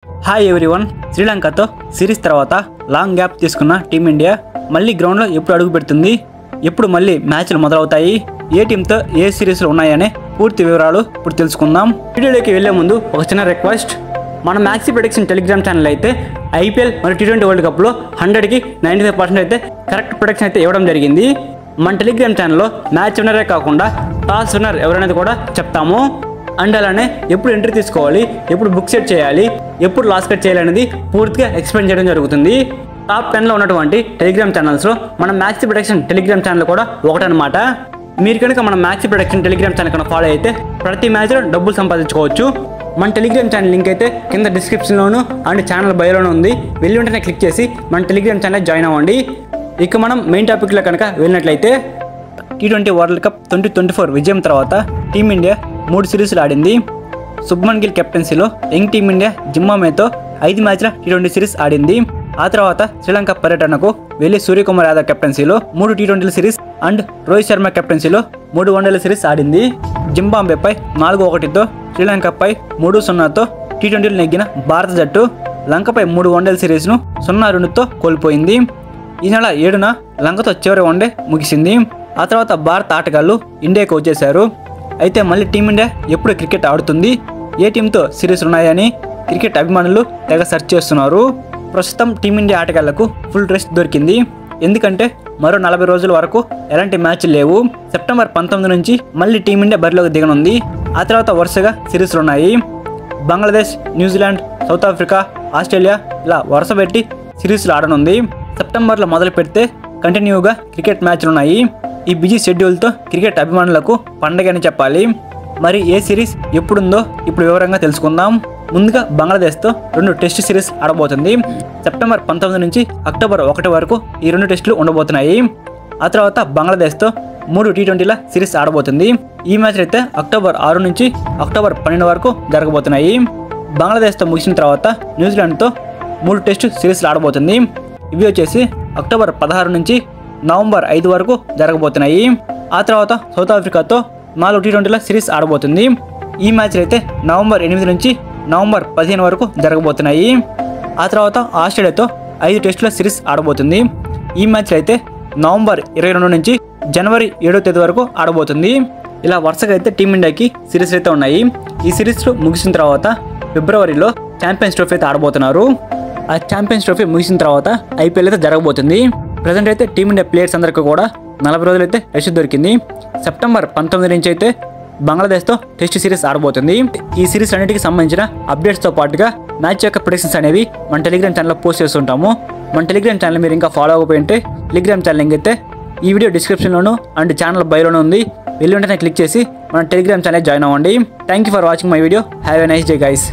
Hi everyone. శ్రీలంకతో series తర్వాత long gap తీసుకున్న టీమిండియా మళ్ళీ గ్రౌండ్లో ఎప్పుడు అడుగు పెడుతుంది, ఎప్పుడు మళ్ళీ మ్యాచ్లు మొదలవుతాయి, ఏ టీంతో ఏ సిరీస్లు ఉన్నాయనే పూర్తి వివరాలు ఇప్పుడు తెలుసుకుందాం. వీడియోలోకి వెళ్లే ముందు ఒక చిన్న రిక్వెస్ట్. మన మ్యాక్సీ ప్రెడిక్షన్ టెలిగ్రామ్ ఛానల్ అయితే ఐపీఎల్ మరియు టీ20 వరల్డ్ కప్లో 100కి 95% అయితే కరెక్ట్ ప్రొడిక్షన్ అయితే ఇవ్వడం జరిగింది. మన టెలిగ్రామ్ ఛానల్లో మ్యాచ్ విన్నరే కాకుండా టాస్ విన్నర్ ఎవరనేది కూడా చెప్తాము. అండ్ అలానే ఎప్పుడు ఎంట్రీ తీసుకోవాలి, ఎప్పుడు బుక్ సెట్ చేయాలి, ఎప్పుడు లాస్ కట్ చేయాలనేది పూర్తిగా ఎక్స్ప్లెయిన్ చేయడం జరుగుతుంది. టాప్ 10లో ఉన్నటువంటి టెలిగ్రామ్ ఛానల్స్లో మన మ్యాక్సీ ప్రొడక్షన్ టెలిగ్రామ్ ఛానల్ కూడా ఒకటనమాట. మీరు కనుక మన మ్యాక్సీ ప్రొడక్షన్ టెలిగ్రామ్ ఛానల్ కనుక ఫాలో అయితే ప్రతి మ్యాచ్లో డబ్బులు సంపాదించుకోవచ్చు. మన టెలిగ్రామ్ ఛానల్ లింక్ అయితే కింద డిస్క్రిప్షన్లోను అండ్ ఛానల్ బయోలోనూ ఉంది. వెళ్ళి వెంటనే క్లిక్ చేసి మన టెలిగ్రామ్ ఛానల్ జాయిన్ అవ్వండి. ఇక మనం మెయిన్ టాపిక్లో కనుక వెళ్ళినట్లయితే టీ20 వరల్డ్ కప్ 2024 విజయం తర్వాత టీమిండియా 3 సిరీస్లు ఆడింది. శుభ్మన్ గిల్ కెప్టెన్సీలో యంగ్ టీమిండియా జింబాబ్వేతో 5 మ్యాచ్ల టీ20 సిరీస్ ఆడింది. ఆ తర్వాత శ్రీలంక పర్యటనకు వెళ్లి సూర్యకుమార్ యాదవ్ కెప్టెన్సీలో 3 టీ20 సిరీస్ అండ్ రోహిత్ శర్మ కెప్టెన్సీలో 3 వన్డేల సిరీస్ ఆడింది. జింబాబ్వేపై 4-1తో, శ్రీలంకపై 3-0తో టీ20 నెగ్గిన భారత జట్టు లంకపై 3 వన్డేల సిరీస్ను 0-2తో కోల్పోయింది. ఈ నెల 7న లంకతో చివరి వన్డే ముగిసింది. ఆ తర్వాత భారత ఆటగాళ్లు ఇండియాకు వచ్చేశారు. అయితే మళ్ళీ టీమిండియా ఎప్పుడు క్రికెట్ ఆడుతుంది, ఏ టీంతో సిరీస్ ఉన్నాయని క్రికెట్ అభిమానులు తెగ సెర్చ్ చేస్తున్నారు. ప్రస్తుతం టీమిండియా ఆటగాళ్లకు ఫుల్ రెస్ట్ దొరికింది. ఎందుకంటే మరో 40 రోజుల వరకు ఎలాంటి మ్యాచ్లు లేవు. సెప్టెంబర్ 19 నుంచి మళ్ళీ టీమిండియా బరిలోకి దిగనుంది. ఆ తర్వాత వరుసగా సిరీస్లు ఉన్నాయి. Bangladesh, New Zealand, south Africa, Australia ఇలా వరుస పెట్టి సిరీస్లు ఆడనుంది. సెప్టెంబర్లో మొదలు పెడితే కంటిన్యూగా క్రికెట్ మ్యాచ్లు ఉన్నాయి. ఈ బిజీ షెడ్యూల్తో క్రికెట్ అభిమానులకు పండగ అని చెప్పాలి. మరి ఏ సిరీస్ ఎప్పుడుందో ఇప్పుడు వివరంగా తెలుసుకుందాం. ముందుగా బంగ్లాదేశ్తో 2 టెస్ట్ సిరీస్ ఆడబోతుంది. సెప్టెంబర్ 19 నుంచి అక్టోబర్ 1 వరకు ఈ 2 టెస్టులు ఉండబోతున్నాయి. ఆ తర్వాత బంగ్లాదేశ్తో 3 టీ20ల సిరీస్ ఆడబోతుంది. ఈ మ్యాచ్లు అయితే అక్టోబర్ 6 నుంచి అక్టోబర్ 12 వరకు జరగబోతున్నాయి. బంగ్లాదేశ్తో ముగిసిన తర్వాత న్యూజిలాండ్తో 3 టెస్ట్ సిరీస్లు ఆడబోతుంది. ఇవి వచ్చేసి అక్టోబర్ 16 నుంచి నవంబర్ 5 వరకు జరగబోతున్నాయి. ఆ తర్వాత సౌత్ ఆఫ్రికాతో 4 టీ20ల సిరీస్ ఆడబోతుంది. ఈ మ్యాచ్లు అయితే నవంబర్ 8 నుంచి నవంబర్ 15 వరకు జరగబోతున్నాయి. ఆ తర్వాత ఆస్ట్రేలియాతో 5 టెస్టుల సిరీస్ ఆడబోతుంది. ఈ మ్యాచ్లు అయితే నవంబర్ 22 నుంచి జనవరి 7వ తేదీ వరకు ఆడబోతుంది. ఇలా వరుసగా అయితే టీమిండియాకి సిరీస్ అయితే ఉన్నాయి. ఈ సిరీస్లు ముగిసిన తర్వాత ఫిబ్రవరిలో ఛాంపియన్స్ ట్రోఫీ అయితే ఆడబోతున్నారు. ఆ ఛాంపియన్స్ ట్రోఫీ ముగిసిన తర్వాత ఐపీఎల్ అయితే జరగబోతుంది. ప్రజెంట్ అయితే టీమిండియా ప్లేయర్స్ అందరికీ కూడా 40 రోజులు అయితే రెస్ట్ దొరికింది. సెప్టెంబర్ 19 నుంచి అయితే బంగ్లాదేశ్తో టెస్ట్ సిరీస్ ఆడబోతుంది. ఈ సిరీస్ అన్నిటికీ సంబంధించిన అప్డేట్స్తో పాటుగా మ్యాచ్ యొక్క ప్రెడిక్షన్స్ అనేవి మన టెలిగ్రామ్ ఛానల్లో పోస్ట్ చేస్తుంటాము. మన టెలిగ్రామ్ ఛానల్ మీరు ఇంకా ఫాలో అవ్వకపోయింటే టెలిగ్రామ్ ఛానల్ లింక్ అయితే ఈ వీడియో డిస్క్రిప్షన్లోను అండ్ ఛానల్ బయోలోనూ ఉంది. వెళ్ళి వెంటనే క్లిక్ చేసి మన టెలిగ్రామ్ ఛానల్ జాయిన్ అవ్వండి. Thank you for watching my video. Have a nice day guys.